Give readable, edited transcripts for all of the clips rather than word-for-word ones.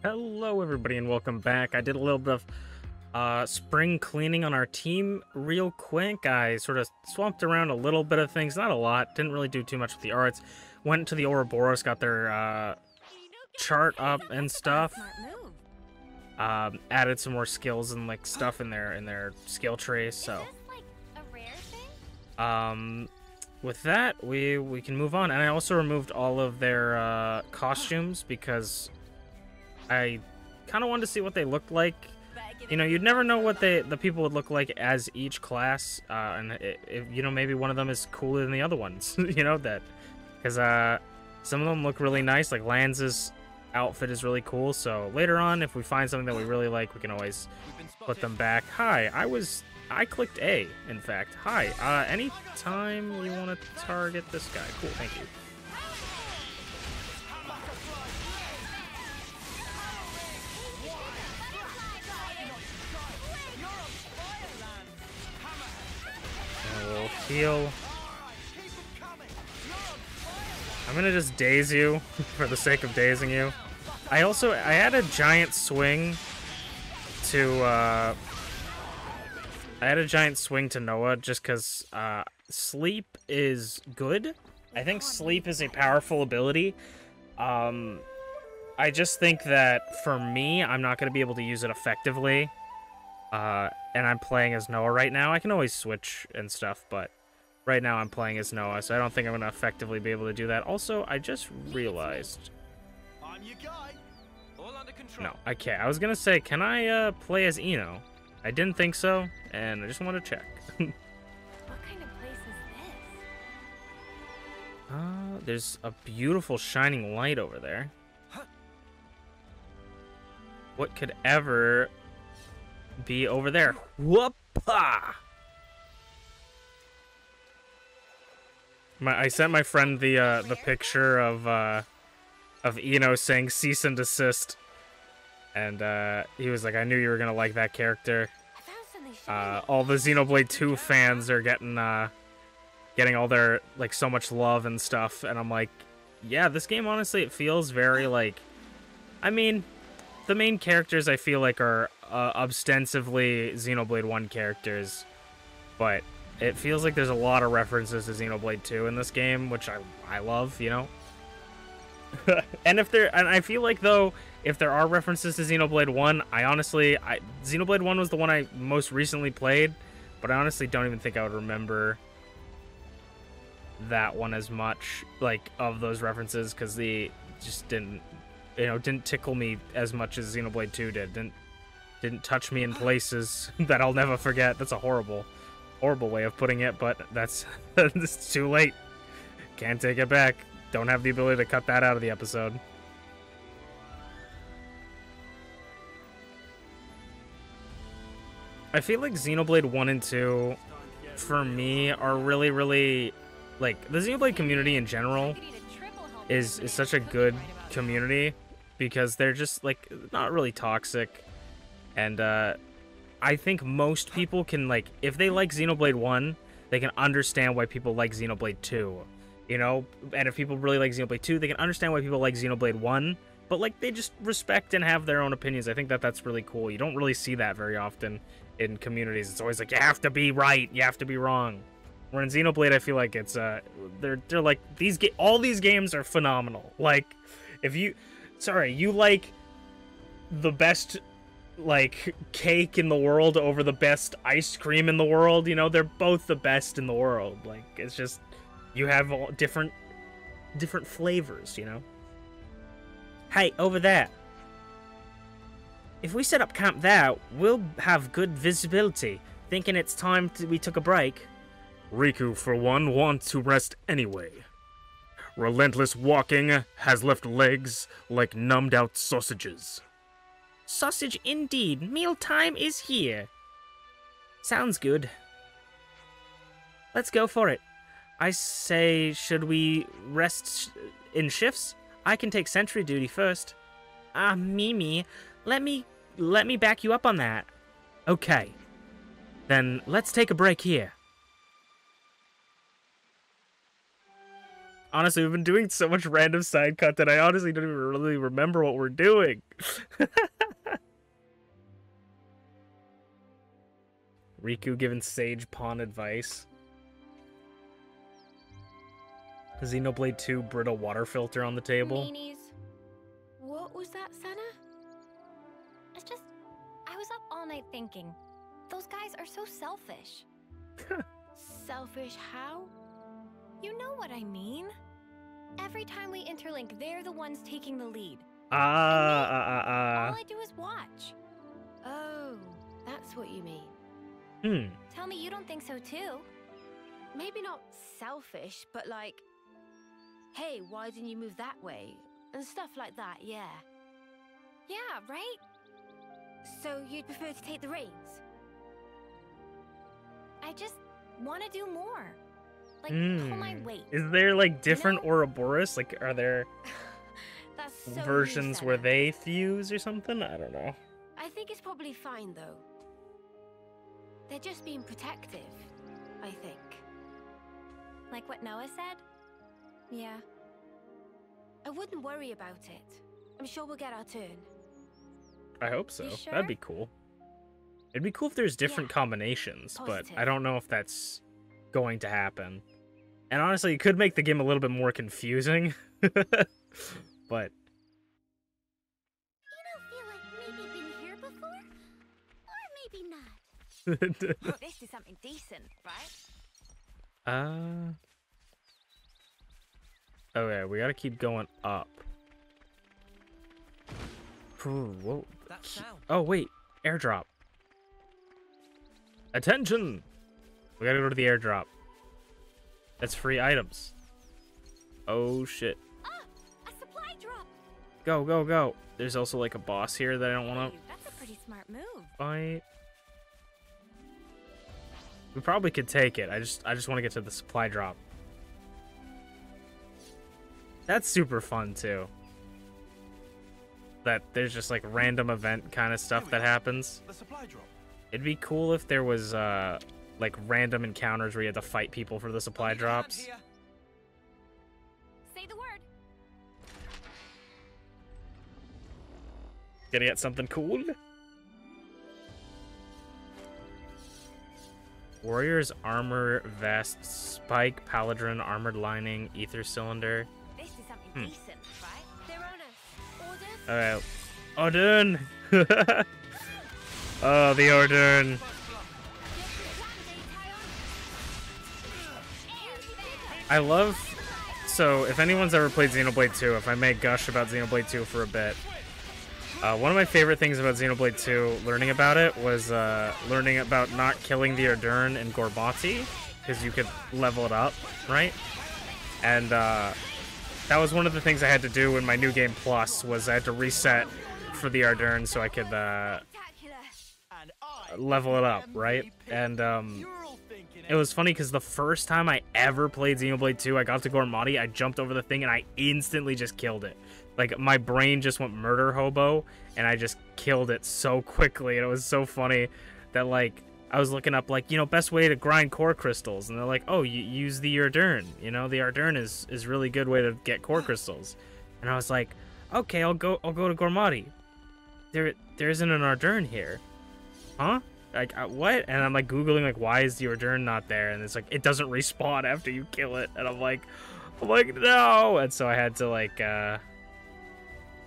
Hello everybody and welcome back. I did a little bit of spring cleaning on our team real quick. I sort of swamped around a little bit of things, not a lot. Didn't really do too much with the arts. Went to the Ouroboros, got their chart up and stuff. Added some more skills and like stuff in their skill tree. So with that, we can move on. And I also removed all of their costumes because I kind of wanted to see what they looked like. You know, you'd never know what the people would look like as each class, and you know, maybe one of them is cooler than the other ones. You know that, because some of them look really nice. Like Lanz's outfit is really cool. So later on, if we find something that we really like, we can always put them back. Hi, I clicked A. In fact, hi. Anytime you want to target this guy, cool. Thank you. We'll heal. I'm gonna just daze you for the sake of dazing you. I had a giant swing to Noah just because sleep is good. I think sleep is a powerful ability. I just think that for me, I'm not gonna be able to use it effectively. And I'm playing as Noah right now. I can always switch and stuff, but right now I'm playing as Noah, so I don't think I'm going to effectively be able to do that. Also, I just realized... I'm your guy. All under control. No, I can't. I was going to say, can I play as Eno? I didn't think so, and I just want to check. What kind of place is this? There's a beautiful shining light over there. What could ever be over there? Whoop-ah! I sent my friend the picture of Eno saying cease and desist, and he was like, I knew you were gonna like that character. All the Xenoblade 2 fans are getting all their like so much love and stuff, and I'm like, yeah, this game honestly it feels very like, I mean, the main characters I feel like are ostensibly Xenoblade 1 characters, but it feels like there's a lot of references to Xenoblade 2 in this game, which I love, you know? And I feel like though, if there are references to Xenoblade 1, Xenoblade 1 was the one I most recently played, but I honestly don't even think I would remember that one as much, like, of those references, because they just didn't tickle me as much as Xenoblade 2 did. Didn't touch me in places that I'll never forget. That's a horrible way of putting it, but that's it's too late. Can't take it back. Don't have the ability to cut that out of the episode. I feel like Xenoblade 1 and 2, for me, are really, really, like, the Xenoblade community in general is such a good community, because they're just, like, not really toxic, and, I think most people can, like, if they like Xenoblade 1, they can understand why people like Xenoblade 2, you know? And if people really like Xenoblade 2, they can understand why people like Xenoblade 1, but, like, they just respect and have their own opinions. I think that's really cool. You don't really see that very often in communities. It's always like, you have to be right, you have to be wrong. Where in Xenoblade, I feel like it's, they're like, all these games are phenomenal. Like, if you like the best, like, cake in the world over the best ice cream in the world, you know, they're both the best in the world. Like, it's just, you have all different flavors, you know? Hey, over there. If we set up camp there, we'll have good visibility. Thinking it's time we took a break. Riku, for one, wants to rest anyway. Relentless walking has left legs like numbed-out sausages. Sausage indeed. Mealtime is here. Sounds good. Let's go for it. I say, should we rest in shifts? I can take sentry duty first. Mimi, let me back you up on that. Okay. Then let's take a break here. Honestly, we've been doing so much random side content, I honestly don't even really remember what we're doing. Riku giving Sage Pawn advice. Xenoblade 2 brittle water filter on the table. Meanies. What was that, Senna? It's just, I was up all night thinking. Those guys are so selfish. Selfish how? You know what I mean. Every time we interlink, they're the ones taking the lead. All I do is watch. Oh, that's what you mean. Tell me you don't think so too. Maybe not selfish, but like, hey, why didn't you move that way? And stuff like that, yeah. Yeah, right? So you'd prefer to take the reins? I just want to do more. Like, pull my weight. Is there like different Ouroboros? Like, are there That's so versions new, where Senna. they fuse or something? I don't know. I think it's probably fine, though. They're just being protective, I think. Like what Noah said? Yeah. I wouldn't worry about it. I'm sure we'll get our turn. I hope so. You sure? That'd be cool. It'd be cool if there's different Yeah. combinations, but Positive. I don't know if that's going to happen. And honestly, it could make the game a little bit more confusing. But You don't feel like maybe been here before? Or maybe not. This is something decent, right? okay, we gotta keep going up. Whoa. That sound. Oh wait, airdrop. Attention! We gotta go to the airdrop. That's free items. Oh shit. Ah! A supply drop! Go, go, go. There's also like a boss here that I don't want to Hey, that's a pretty smart move. fight. We probably could take it. I just want to get to the supply drop. That's super fun too. That there's just like random event kind of stuff that happens. The supply drop. It'd be cool if there was like random encounters where you had to fight people for the supply drops. Here. Say the word. Gonna get something cool. Warrior's armor vest, spike, paladin, armored lining, ether cylinder. This is something decent, right? They're on us. Alright. Orders? Odin! Oh, the Odin. I love... So, if anyone's ever played Xenoblade 2, if I may gush about Xenoblade 2 for a bit, one of my favorite things about Xenoblade 2, learning about it, was learning about not killing the Erdurn in Gorbati, because you could level it up, right? And that was one of the things I had to do in my New Game Plus, was I had to reset for the Erdurn so I could Spectacular. And I level it up, am right? MVP. And You're all thinking it was funny because the first time I ever played Xenoblade 2, I got to Gormati, I jumped over the thing, and I instantly just killed it. Like, my brain just went murder hobo, and I just killed it so quickly, and it was so funny that, like, I was looking up, like, you know, best way to grind core crystals, and they're like, oh, you use the Erdurn, you know, the Erdurn is really good way to get core crystals. And I was like, okay, I'll go to Gormati. There isn't an Erdurn here. Huh? Like, what? And I'm like Googling, like, why is the Erdurn not there? And it's like, it doesn't respawn after you kill it. And I'm like, no! And so I had to, like, I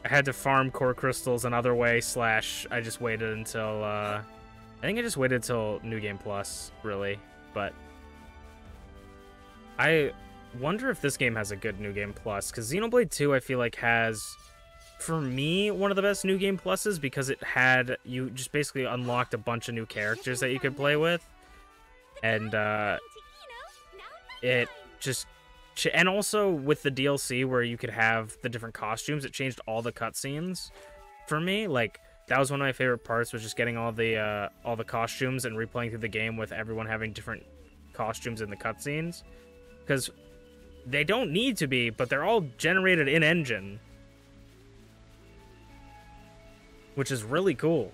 had to farm core crystals another way, / I just waited until, I think I just waited until New Game Plus, really. But I wonder if this game has a good New Game Plus, because Xenoblade 2, I feel like, has, for me, one of the best New Game Pluses, because it had, you just basically unlocked a bunch of new characters that you could play with. And, it just... And also with the DLC where you could have the different costumes, it changed all the cutscenes for me. Like, that was one of my favorite parts, was just getting all the costumes and replaying through the game with everyone having different costumes in the cutscenes. Because they don't need to be, but they're all generated in-engine. Which is really cool.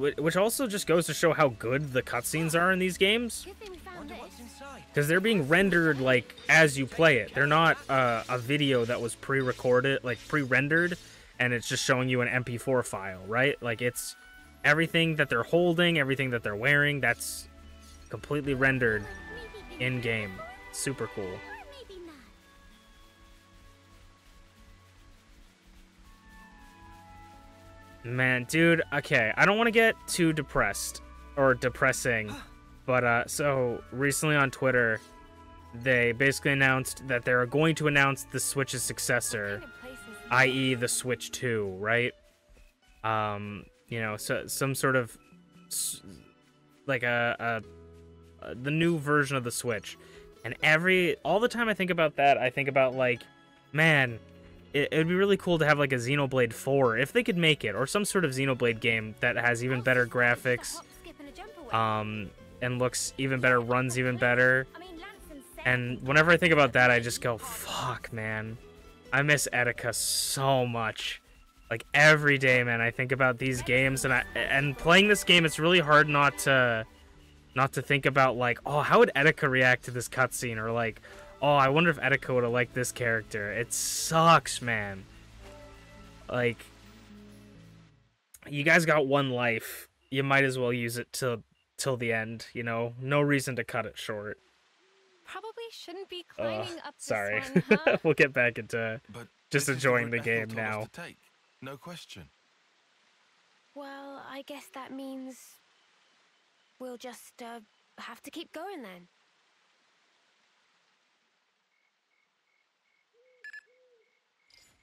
which also just goes to show how good the cutscenes are in these games. Good thing we found Wonder this. what's inside. Because they're being rendered, like, as you play it. They're not a video that was pre-recorded, like, pre-rendered, and it's just showing you an MP4 file, right? Like, it's everything that they're holding, everything that they're wearing, that's completely rendered in-game. Super cool. Maybe not. Man, dude, okay, I don't want to get too depressed or depressing, but so recently on Twitter, they basically announced that they're going to announce the Switch's successor, Kind of places- i.e. the Switch 2, right? You know, so some sort of like the new version of the Switch. And all the time I think about that, I think about like, man, it'd be really cool to have like a Xenoblade 4 if they could make it, or some sort of Xenoblade game that has even better graphics, Hop, skip, and a jump away. and looks even better, runs even better. I mean, Lance and Sarah And seem whenever I think about that, I pretty just go, good. fuck, man. I miss Etika so much. Like, every day, man, I think about these games, and playing this game, it's really hard not to think about, like, oh, how would Etika react to this cutscene? Or, like, oh, I wonder if Etika would have liked this character. It sucks, man. Like, you guys got one life. You might as well use it till the end, you know? No reason to cut it short. Probably shouldn't be climbing up this Sorry. one, huh? We'll get back into But just this is enjoying route the Ethel game told us now. to take. No question. Well, I guess that means we'll just have to keep going then.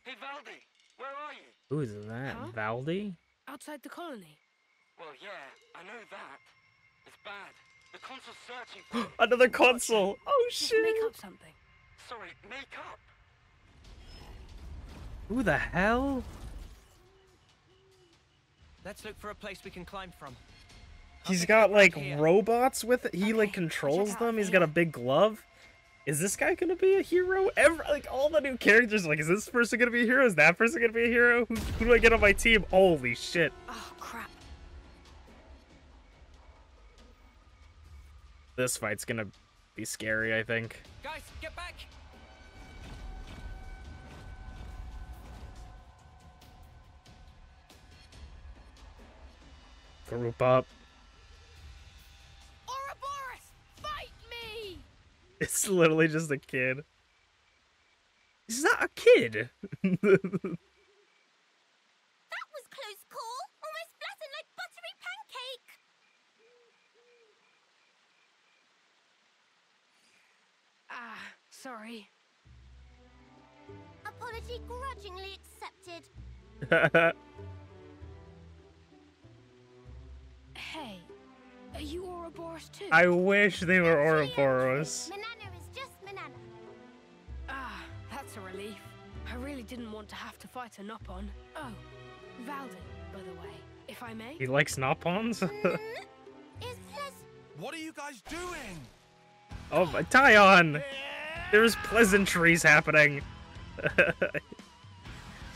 Hey, Valdi, where are you? Who is that? Huh? Valdi? Outside the colony. Well, yeah, I know that. It's bad. The console's searching for you. Another console! Oh Just shit! make up something. Sorry, make up. Who the hell? Let's look for a place we can climb from. He's got like robots with it. He like controls them. He's got a big glove. Is this guy gonna be a hero? Like all the new characters, like, is this person gonna be a hero? Is that person gonna be a hero? Who do I get on my team? Holy shit! Oh, crap. This fight's gonna be scary, I think. Guys, get back! Group up. Ouroboros, fight me! It's literally just a kid. He's not a kid. That was close call. Almost flattened like buttery pancake. Ah, sorry. Apology grudgingly accepted. Hey, are you Ouroboros too? I wish they were Ouroboros. Manana is just Manana. Ah, that's a relief. I really didn't want to have to fight a Nopon. Oh, Valdi, by the way, if I may. He likes Nopons? Is pleasant. What are you guys doing? Oh, my Tyon! There's pleasantries happening.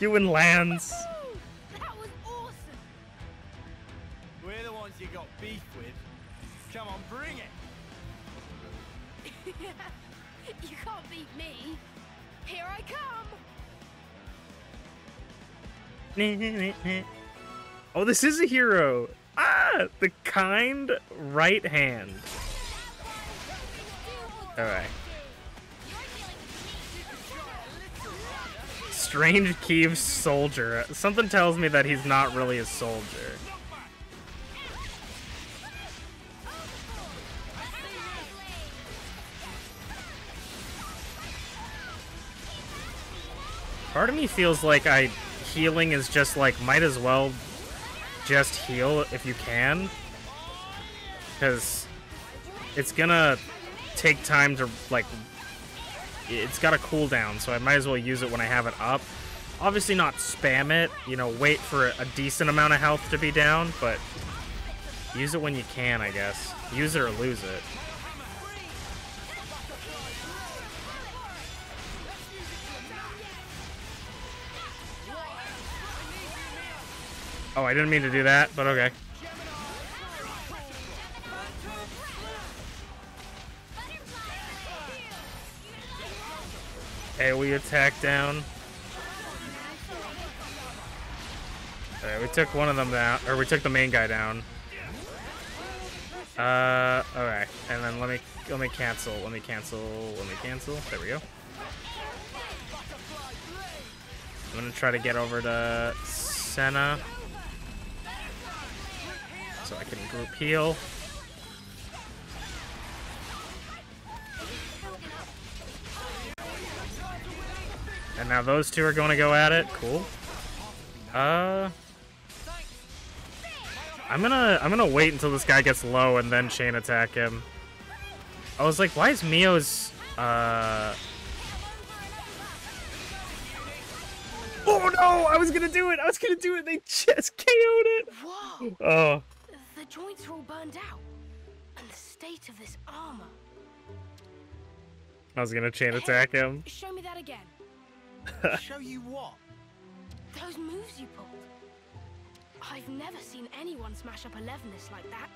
You and Lance. Woo! That was awesome! We're the ones you got beef with. Come on, bring it. You can't beat me. Here I come! Oh, this is a hero. Ah, the kind right hand. Alright. Strange Keeves soldier. Something tells me that he's not really a soldier. Part of me feels like healing is just like, might as well just heal if you can. Because it's gonna take time to, like, it's got a cooldown, so I might as well use it when I have it up. Obviously not spam it, you know, wait for a decent amount of health to be down, but use it when you can, I guess. Use it or lose it. Oh, I didn't mean to do that, but okay. AoE attack down. Alright, we took one of them down, or we took the main guy down. Alright, and then let me cancel. Let me cancel. There we go. I'm gonna try to get over to Senna so I can group heal. And now those two are going to go at it. Cool. I'm gonna wait until this guy gets low and then chain attack him. I was like, why is Mio's oh no! I was gonna do it! They just KO'd it! Whoa! Oh. The joints are all burned out. And the state of this armor. I was gonna chain attack him. Show me that again. Show you what? Those moves you pulled. I've never seen anyone smash up a leverness like that.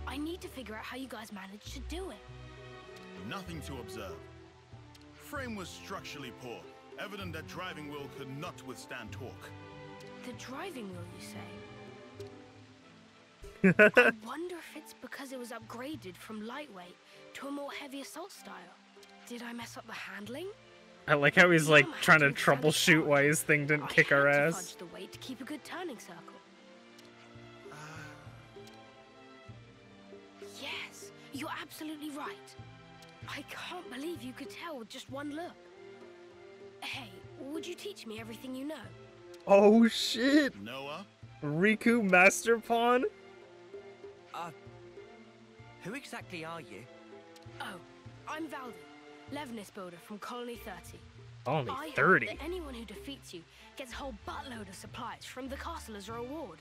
I need to figure out how you guys managed to do it. Nothing to observe. Frame was structurally poor. Evident that driving wheel could not withstand torque. The driving wheel, you say? I wonder if it's because it was upgraded from lightweight to a more heavy assault style. Did I mess up the handling? I like how he's like trying to troubleshoot why his thing didn't kick our I had to ass. fudge the weight to keep a good turning circle. Yes, you're absolutely right. I can't believe you could tell with just one look. Hey, would you teach me everything you know? Oh shit! Noah? Riku Master Pawn? Who exactly are you? Oh, I'm Valdi, Leverness Builder from Colony 30. Only I 30. hope that anyone who defeats you gets a whole buttload of supplies from the castle as a reward.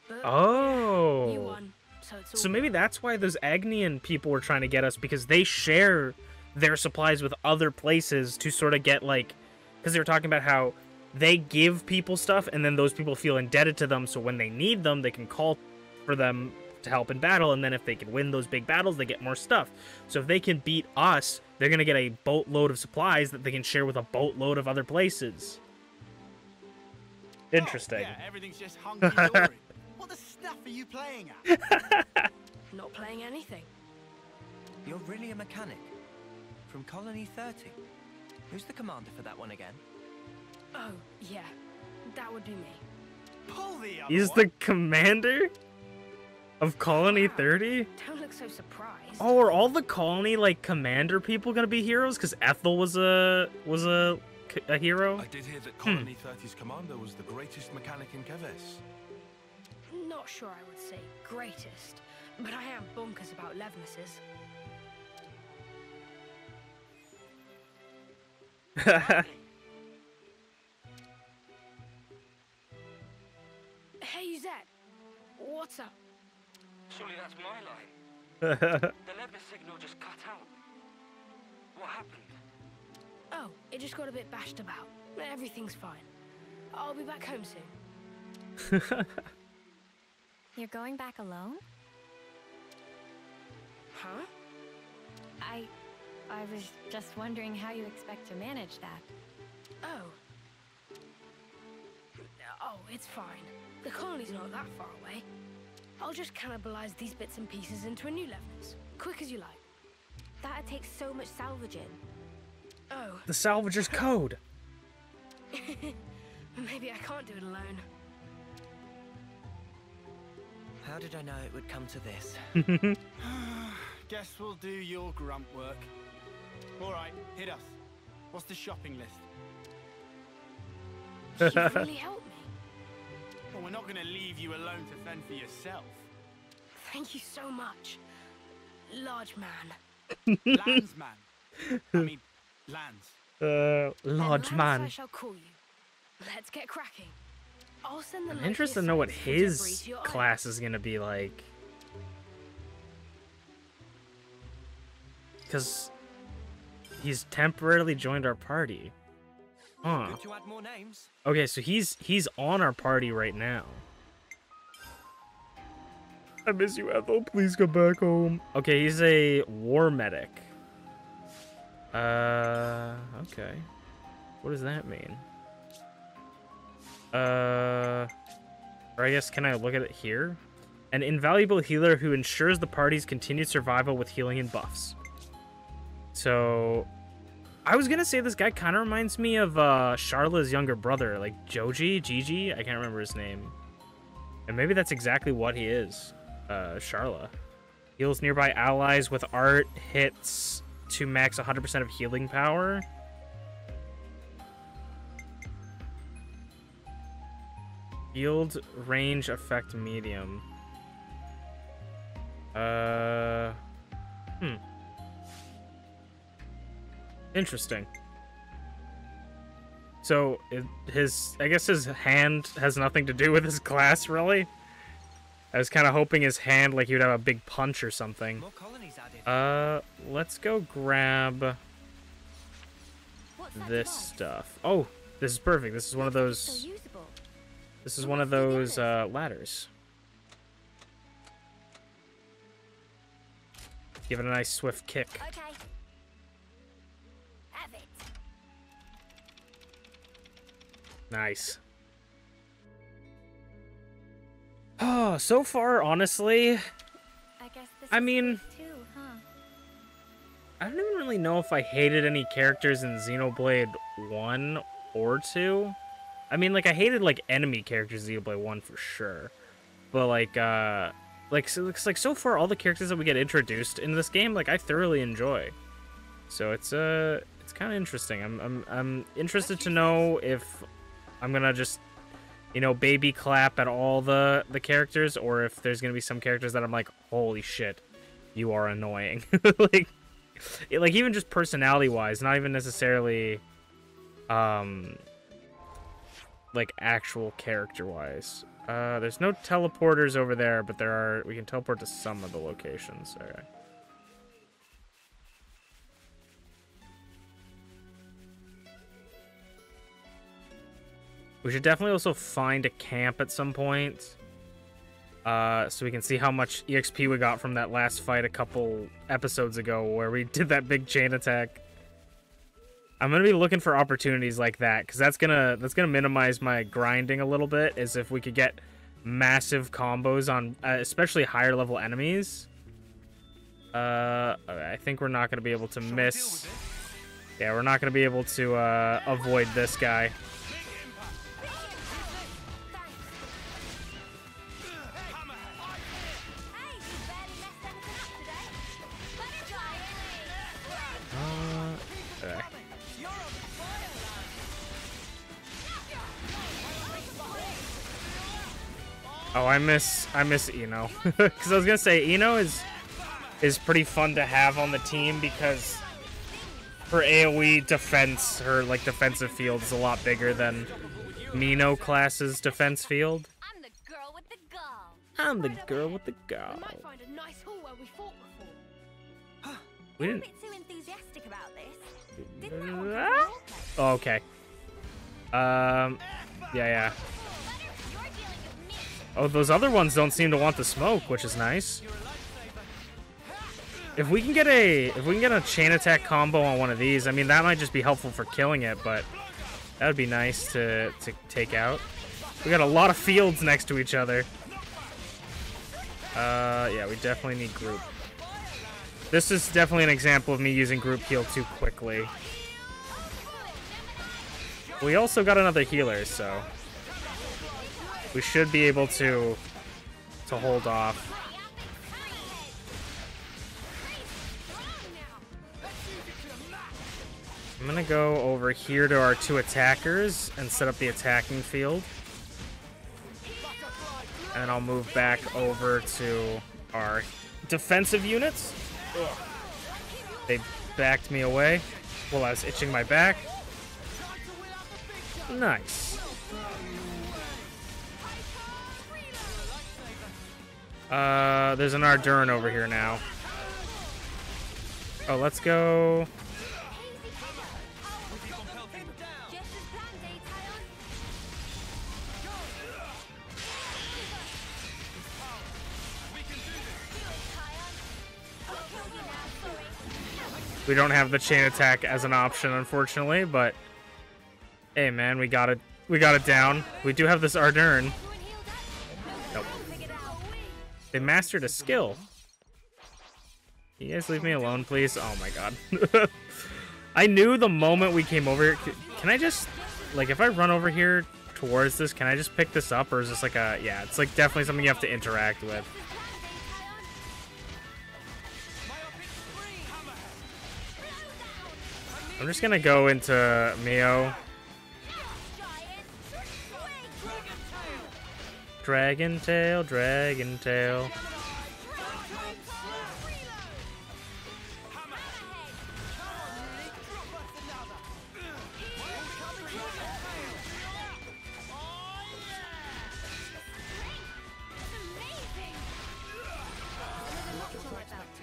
But Oh. you won, so it's all So maybe that's why those Agnian people were trying to get us, because they share their supplies with other places to sort of get like, because they were talking about how they give people stuff and then those people feel indebted to them, so when they need them they can call for them to help in battle, and then if they can win those big battles they get more stuff. So if they can beat us, they're gonna get a boatload of supplies that they can share with a boatload of other places. Interesting. Oh, yeah, everything's just hunky-dory. What the stuff are you playing at? not playing anything. You're really a mechanic? From Colony 30? Who's the commander for that one again? Oh, yeah, that would be me. Pull the other He's one. the commander of Colony 30? Don't look so surprised. Oh, are all the colony like commander people gonna be heroes? Because Ethel was a hero. I did hear that Colony 30's commander was the greatest mechanic in Keves. Not sure I would say greatest, but I am bonkers about Levnesses. Hey, Zed. What's up? Surely that's my line. The lever signal just cut out. What happened? Oh, it just got a bit bashed about. Everything's fine. I'll be back home soon. You're going back alone? Huh? I was just wondering how you expect to manage that. Oh. Oh, it's fine. The colony's not that far away. I'll just cannibalize these bits and pieces into a new Levness. Quick as you like. That'd take so much salvaging. Oh. The salvager's code. Maybe I can't do it alone. How did I know it would come to this? Guess we'll do your grump work. All right, hit us. What's the shopping list? You've really helped me. Well, we're not going to leave you alone to fend for yourself. Thank you so much, large man. Landsman. I mean, lands. Large And man. Lance, I shall call you. Let's get cracking. I'll send the I'm interested to know what his class is gonna be like. Because he's temporarily joined our party. Huh. Good to add more names. Okay, so he's on our party right now. I miss you, Ethel. Please come back home. Okay, he's a war medic. Okay. What does that mean? Or I guess, can I look at it here? An invaluable healer who ensures the party's continued survival with healing and buffs. So, I was gonna say this guy kind of reminds me of Charla's younger brother, like Gigi? I can't remember his name. And maybe that's exactly what he is, Charla. Heals nearby allies with art, hits to max 100% of healing power. Field range effect medium. Interesting. So, I guess his hand has nothing to do with his class, really? I was kind of hoping his hand, like, he would have a big punch or something. Let's go grab this stuff. Oh, this is perfect. This is one of those... This is one of those, ladders. Give it a nice swift kick. Okay. Have it. Nice. Oh, so far, honestly, I mean, I don't even really know if I hated any characters in Xenoblade 1 or 2. I mean, like, I hated, like, enemy characters in Xenoblade 1 for sure. But, so far, all the characters that we get introduced in this game, like, I thoroughly enjoy. So it's kind of interesting. I'm interested to know if I'm gonna just, you know, baby clap at all the characters, or if there's gonna be some characters that I'm like, holy shit, you are annoying. like even just personality-wise, not even necessarily, like, actual character-wise. There's no teleporters over there, but we can teleport to some of the locations. Okay. We should definitely also find a camp at some point, so we can see how much EXP we got from that last fight a couple episodes ago where we did that big chain attack. I'm gonna be looking for opportunities like that, because that's gonna minimize my grinding a little bit, is if we could get massive combos on especially higher level enemies. Okay, I think we're not gonna be able to miss. Yeah, we're not gonna be able to avoid this guy. Oh, I miss Ino. Because I was gonna say Ino is pretty fun to have on the team because her AoE defense, her like defensive field is a lot bigger than Mino class's defense field. I'm the girl with the gall. I'm the girl with the gall. We might find a nice hall where we fought before. We You're a didn't. bit too enthusiastic about this. Didn't that one come from roleplay? Oh, okay. Yeah. You're dealing with me. Oh, those other ones don't seem to want the smoke, which is nice. If we can get a chain attack combo on one of these, I mean that might just be helpful for killing it, but that would be nice to take out. We got a lot of fields next to each other. Yeah, we definitely need group. This is definitely an example of me using group heal too quickly. We also got another healer, so we should be able to hold off. I'm gonna go over here to our two attackers and set up the attacking field. And then I'll move back over to our defensive units. Ugh. They backed me away while I was itching my back. Nice. There's an Arduran over here now. Oh, let's go. We don't have the chain attack as an option, unfortunately, but Hey man, we got it. We got it down. We do have this Ardern. Nope. They mastered a skill. Can you guys leave me alone, please? Oh my god. I knew the moment we came over here. Can I just, like, if I run over here towards this, can I just pick this up, or is this like a, yeah, it's like definitely something you have to interact with. I'm just gonna go into Mio. Dragon tail, dragon tail.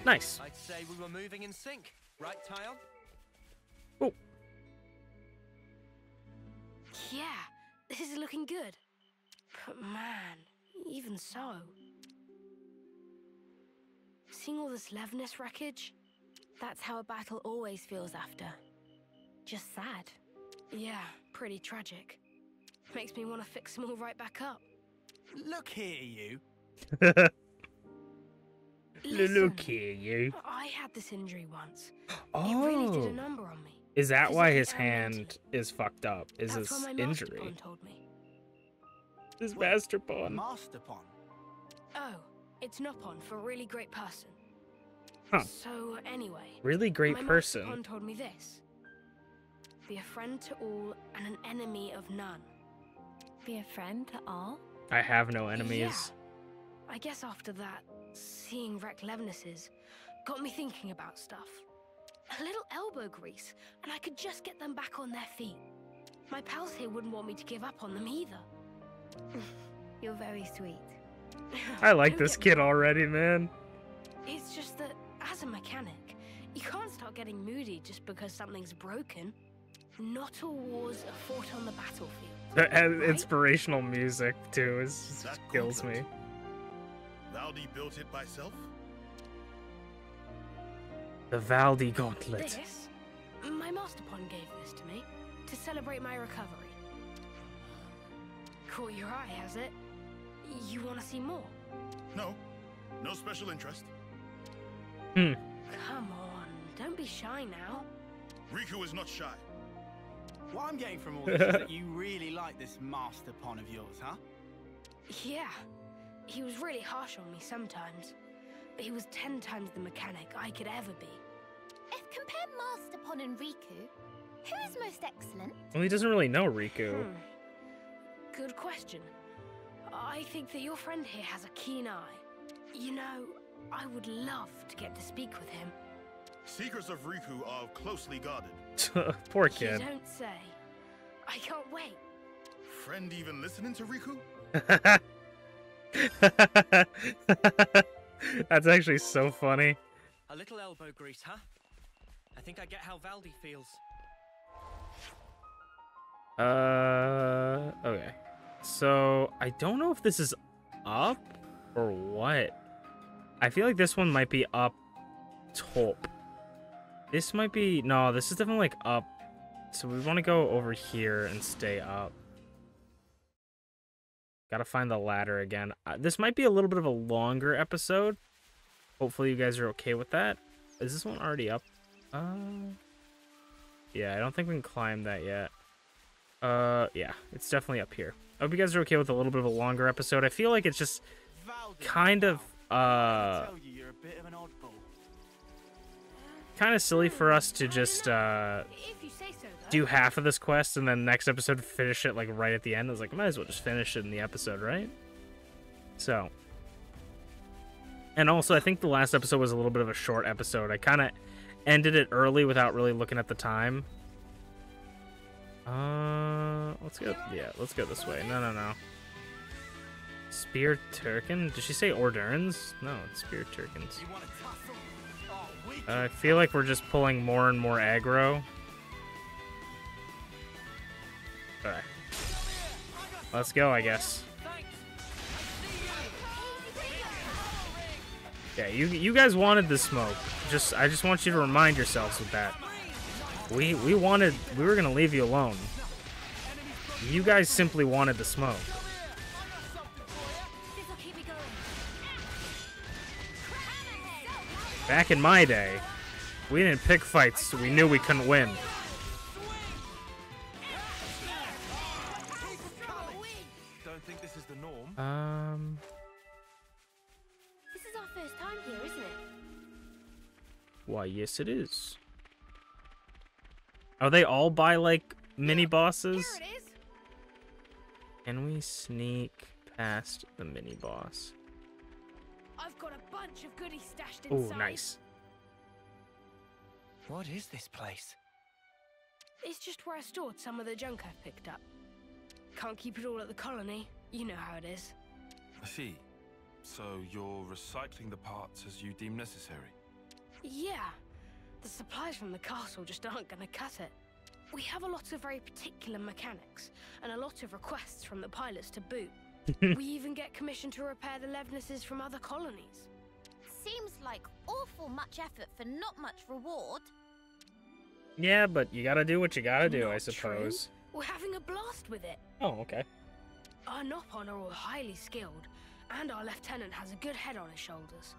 Nice. I'd say we were moving in sync, right, Tyon? Oh. Yeah, this is looking good. But man, even so. Seeing all this Levnis wreckage, that's how a battle always feels after. Just sad. Yeah, pretty tragic. Makes me want to fix them all right back up. Look here, you. Listen, Look here, you. I had this injury once. Oh. It really did a number on me. Is that why his Physically and hand mentally. is fucked up? Is That's his what my master injury? pawn told me. His Wait, master pawn. Master Pon. Oh, it's Nopon for a really great person. Huh. So anyway, Really great my person. master pawn told me this: be a friend to all and an enemy of none. Be a friend to all? I have no enemies. Yeah. I guess after that, seeing wrecked Levnesses got me thinking about stuff. A little elbow grease, and I could just get them back on their feet. My pals here wouldn't want me to give up on them either. You're very sweet. I like Don't this get me kid wrong. already, man. It's just that, as a mechanic, you can't start getting moody just because something's broken. Not all wars are fought on the battlefield. And Right? inspirational music too is That kills me. gauntlet. Valdi built it by self? The Valdi Gauntlet. This? My master pawn gave this to me to celebrate my recovery. Caught your eye, has it? You want to see more? No. No special interest. Hmm. Come on, don't be shy now. Riku is not shy. What I'm getting from all this is that you really like this Master Pon of yours, huh? Yeah, he was really harsh on me sometimes, but he was 10 times the mechanic I could ever be. If compare Master Pon and Riku, who is most excellent? Well, he doesn't really know Riku. Good question. I think that your friend here has a keen eye. You know, I would love to get to speak with him. Secrets of Riku are closely guarded. Poor You kid. don't say. I can't wait. Friend even listening to Riku? That's actually so funny. A little elbow grease, huh? I think I get how Valdi feels. Okay. So, I don't know if this is up or what. I feel like this one might be up top. This might be, no, this is definitely like up. So we want to go over here and stay up. Gotta find the ladder again. This might be a little bit of a longer episode. Hopefully you guys are okay with that. Is this one already up? Yeah, I don't think we can climb that yet. Yeah, it's definitely up here. I hope you guys are okay with a little bit of a longer episode. I feel like it's just Valdi, kind of, I tell you, you're a bit of an oddball. kind of silly for us to just, If you say so, though. do half of this quest and then next episode finish it like right at the end. I was like, might as well just finish it in the episode, right? So, and also I think the last episode was a little bit of a short episode. I kind of ended it early without really looking at the time. Let's go. Yeah, let's go this way. No. Spear Turkin? Did she say Ordurns? No, it's Spear Turkins. You want to tussle? Oh, we I feel like we're just pulling more and more aggro. Alright. Let's go, I guess. Yeah, you guys wanted the smoke. I just want you to remind yourselves of that. We were gonna leave you alone. You guys simply wanted the smoke. This'll keep me going. Back in my day, we didn't pick fights, so we knew we couldn't win. Don't think this is the norm. This is our first time here, isn't it? Why, yes it is. Are they all by, like, mini-bosses? Here it is. Can we sneak past the mini-boss? I've got a bunch of goodies stashed Oh, inside. nice. What is this place? It's just where I stored some of the junk I've picked up. Can't keep it all at the colony. You know how it is. I see. So you're recycling the parts as you deem necessary. Yeah. The supplies from the castle just aren't gonna cut it. We have a lot of very particular mechanics, and a lot of requests from the pilots to boot. We even get commissioned to repair the Levnesses from other colonies. Seems like awful much effort for not much reward. Yeah, but you gotta do what you gotta do, Not I suppose. true. We're having a blast with it. Oh, okay. Our Nopon are all highly skilled, and our lieutenant has a good head on his shoulders.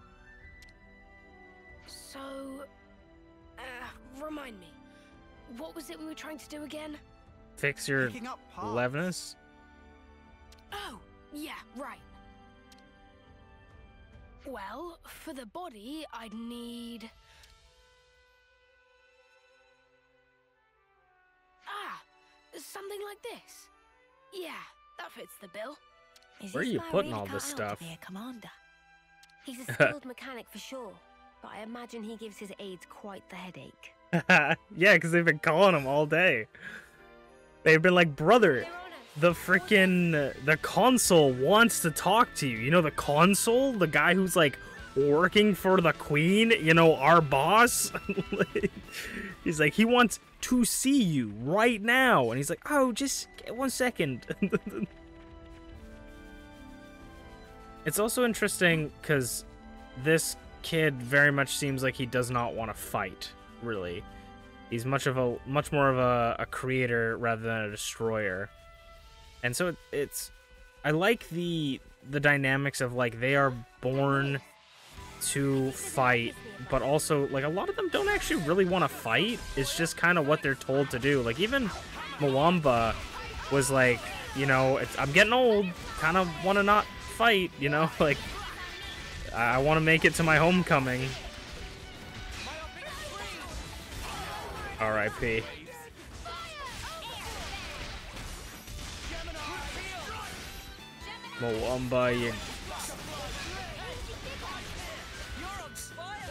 So, remind me, what was it we were trying to do again? Fix your Picking up parts. Levness? Oh, yeah, right. Well, for the body, I'd need... something like this. Yeah, that fits the bill. Is Where are this you man putting really all this cut out to stuff? be a commander? He's a skilled mechanic for sure, but I imagine he gives his aides quite the headache. Yeah, because they've been calling him all day. They've been like, brother, the freaking the consul wants to talk to you. You know, the consul, the guy who's like working for the queen, you know, our boss. He's like, he wants to see you right now. And he's like, oh, just 1 second. It's also interesting because this kid very much seems like he does not want to fight, really. He's much more of a creator rather than a destroyer. And so I like the dynamics of, like, they are born to fight, but also, like, a lot of them don't actually really want to fight. It's just kind of what they're told to do. Like, even Mwamba was like, you know, I'm getting old, kind of want to not fight, you know, like, I want to make it to my homecoming. R.I.P. Mwamba,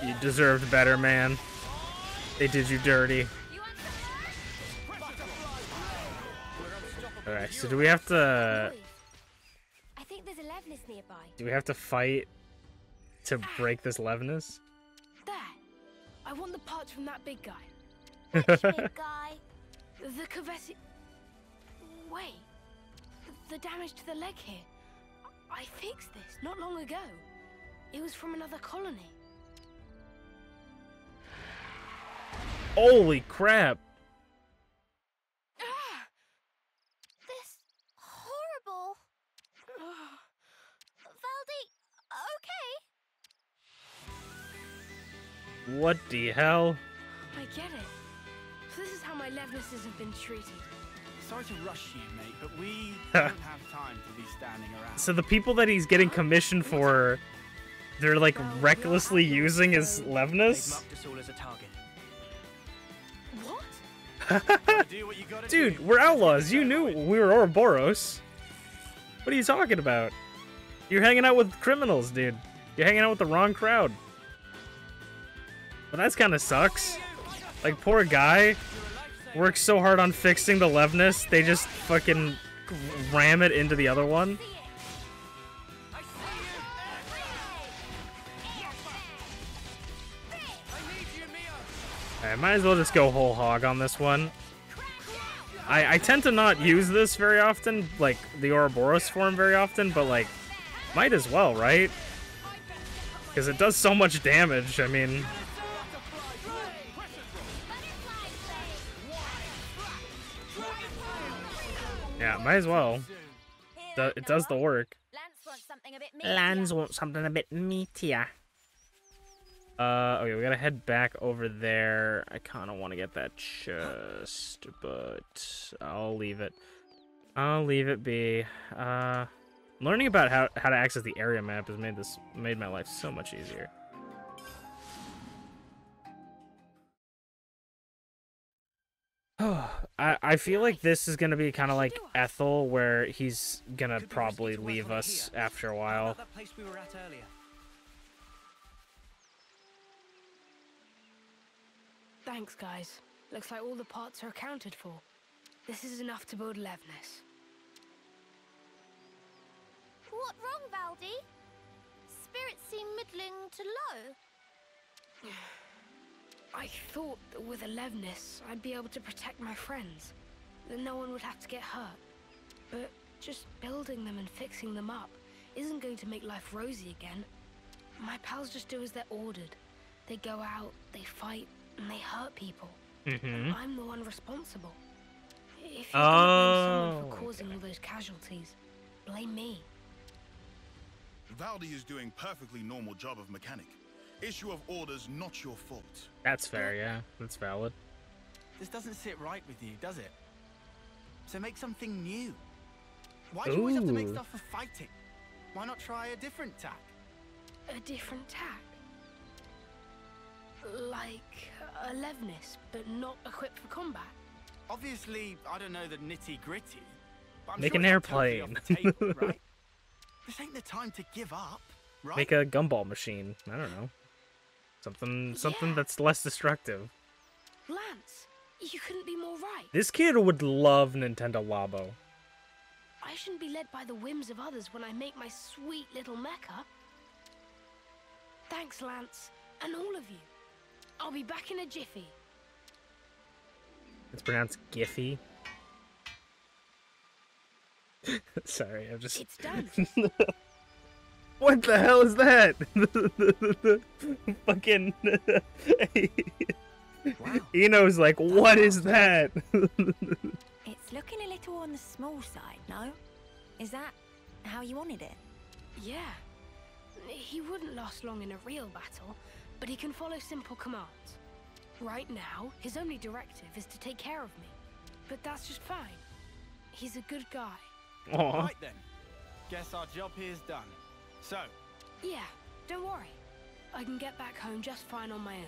you deserved better, man. They did you dirty. Alright, so do we have to... I think there's a Levnis nearby. Do we have to fight to break this Levnis? There. I want the parts from that big guy. Which big guy? The Kavesi... Wait. The damage to the leg here. I fixed this not long ago. It was from another colony. Holy crap! This horrible. Valdi, okay? What the hell? I get it. So this is how my Levnesses have been treated. Sorry to rush you, mate, but we don't have time to be standing around. So the people that he's getting commissioned for, they're like recklessly using his Levnis? Marked us all as a target. What? Do what you gotta Dude, do. we're outlaws. You knew we were Ouroboros. What are you talking about? You're hanging out with criminals, dude. You're hanging out with the wrong crowd. Well, that's kind of sucks. Like, poor guy works so hard on fixing the Levnis, they just fucking ram it into the other one. I might as well just go whole hog on this one. I tend to not use this very often, like the Ouroboros form very often, but like, might as well, right? Because it does so much damage, I mean... Yeah, might as well. It does the work. Lance wants something a bit meatier. Lands want something a bit meatier. Okay, we gotta head back over there. I kind of want to get that chest, but I'll leave it. I'll leave it be. Learning about how to access the area map has made my life so much easier. I feel like this is gonna be kind of like Ethel, where he's gonna probably leave us after a while. That place we were at earlier. Thanks, guys. Looks like all the parts are accounted for. This is enough to build Levnis. What wrong, Valdi? Spirits seem middling to low. I thought that with a Levnis, I'd be able to protect my friends, that no one would have to get hurt. But just building them and fixing them up isn't going to make life rosy again. My pals just do as they're ordered. They go out, they fight, and they hurt people. And I'm the one responsible. If you're gonna blame someone for causing all those casualties, blame me. Valdi is doing perfectly normal job of mechanic. Issue of orders, not your fault. That's fair, yeah. That's valid. This doesn't sit right with you, does it? So make something new. Why do you always have to make stuff for fighting? Why not try a different tack? A different tack? Like a Levnis, but not equipped for combat? Obviously, I don't know the nitty-gritty, but I'm Make sure an it's not airplane. totally off the table, right? This ain't the time to give up, right? Make a gumball machine. I don't know. Something that's less destructive. Lance, you couldn't be more right. This kid would love Nintendo Labo. I shouldn't be led by the whims of others when I make my sweet little mecha. Thanks, Lance, and all of you. I'll be back in a jiffy. It's pronounced Giffy. Sorry, I'm just... It's done. What the hell is that? Fucking... Wow. Eno's like, what is that? It's looking a little on the small side, no? Is that how you wanted it? Yeah. He wouldn't last long in a real battle, but he can follow simple commands. Right now, his only directive is to take care of me. But that's just fine. He's a good guy. Aww. Right then. Guess our job here's done. So, Yeah, don't worry. I can get back home just fine on my own.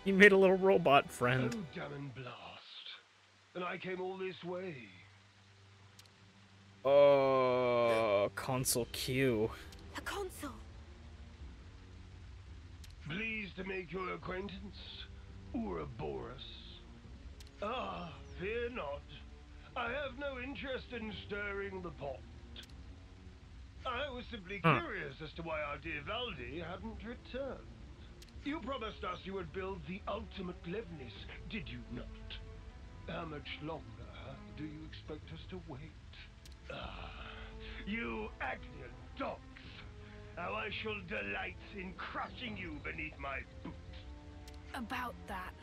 You made a little robot friend. Oh, damn and blast. And I came all this way. Oh, console Q. A console. Pleased to make your acquaintance, Ouroboros. Ah, fear not. I have no interest in stirring the pot. I was simply curious as to why our dear Valdi hadn't returned. You promised us you would build the ultimate Levnis, did you not? How much longer do you expect us to wait? Ah, you Agnian dogs! How I shall delight in crushing you beneath my boots. About that.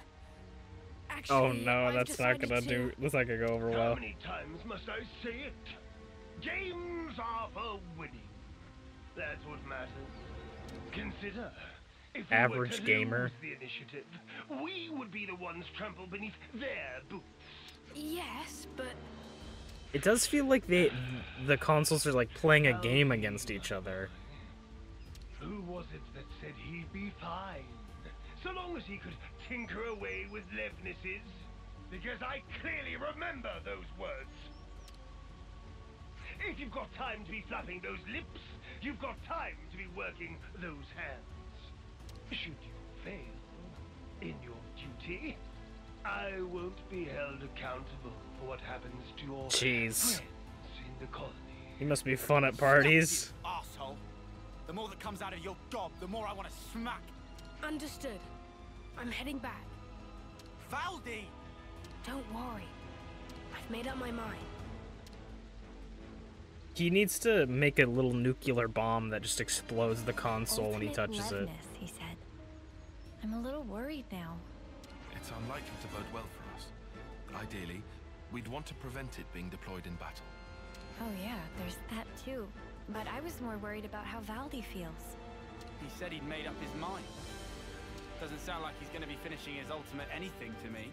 Actually, Oh no, I've that's not gonna decided that's not gonna go over How well. many times must I say it? Games are for winning. That's what matters. Consider, if we Average were to gamer. lose the initiative, we would be the ones trampled beneath their boots. Yes, but It does feel like the consoles are like playing a game against each other. Who was it that said he'd be fine, so long as he could tinker away with Levnis's? Because I clearly remember those words. If you've got time to be flapping those lips, you've got time to be working those hands. Should you fail in your duty, I won't be held accountable for what happens to your Jeez. friends in the colony. You must be fun at parties. You asshole. The more that comes out of your gob, the more I want to smack. understood. I'm heading back. Valdi! Don't worry. I've made up my mind. He needs to make a little nuclear bomb that just explodes the console when he Ultimate touches it. Levnis, he said. I'm a little worried now. It's unlikely to bode well for us. Ideally, We'd want to prevent it being deployed in battle. Oh yeah, there's that too. But I was more worried about how Valdi feels. He said he'd made up his mind. Doesn't sound like he's going to be finishing his ultimate anything to me.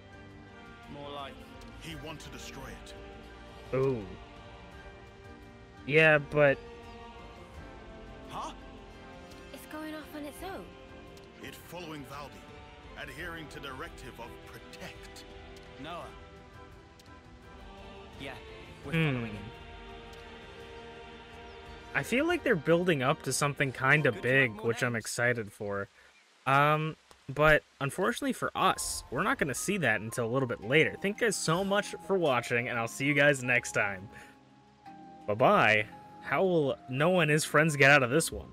More like... He wants to destroy it. Ooh. Yeah, but... Huh? It's going off on its own. It following Valdi, adhering to directive of protect. Noah. Yeah, we're following him. I feel like they're building up to something kind of Good to big, have more which I'm names. excited for. But unfortunately for us, we're not going to see that until a little bit later. Thank you guys so much for watching, and I'll see you guys next time. Bye-bye. How will Noah and his friends get out of this one?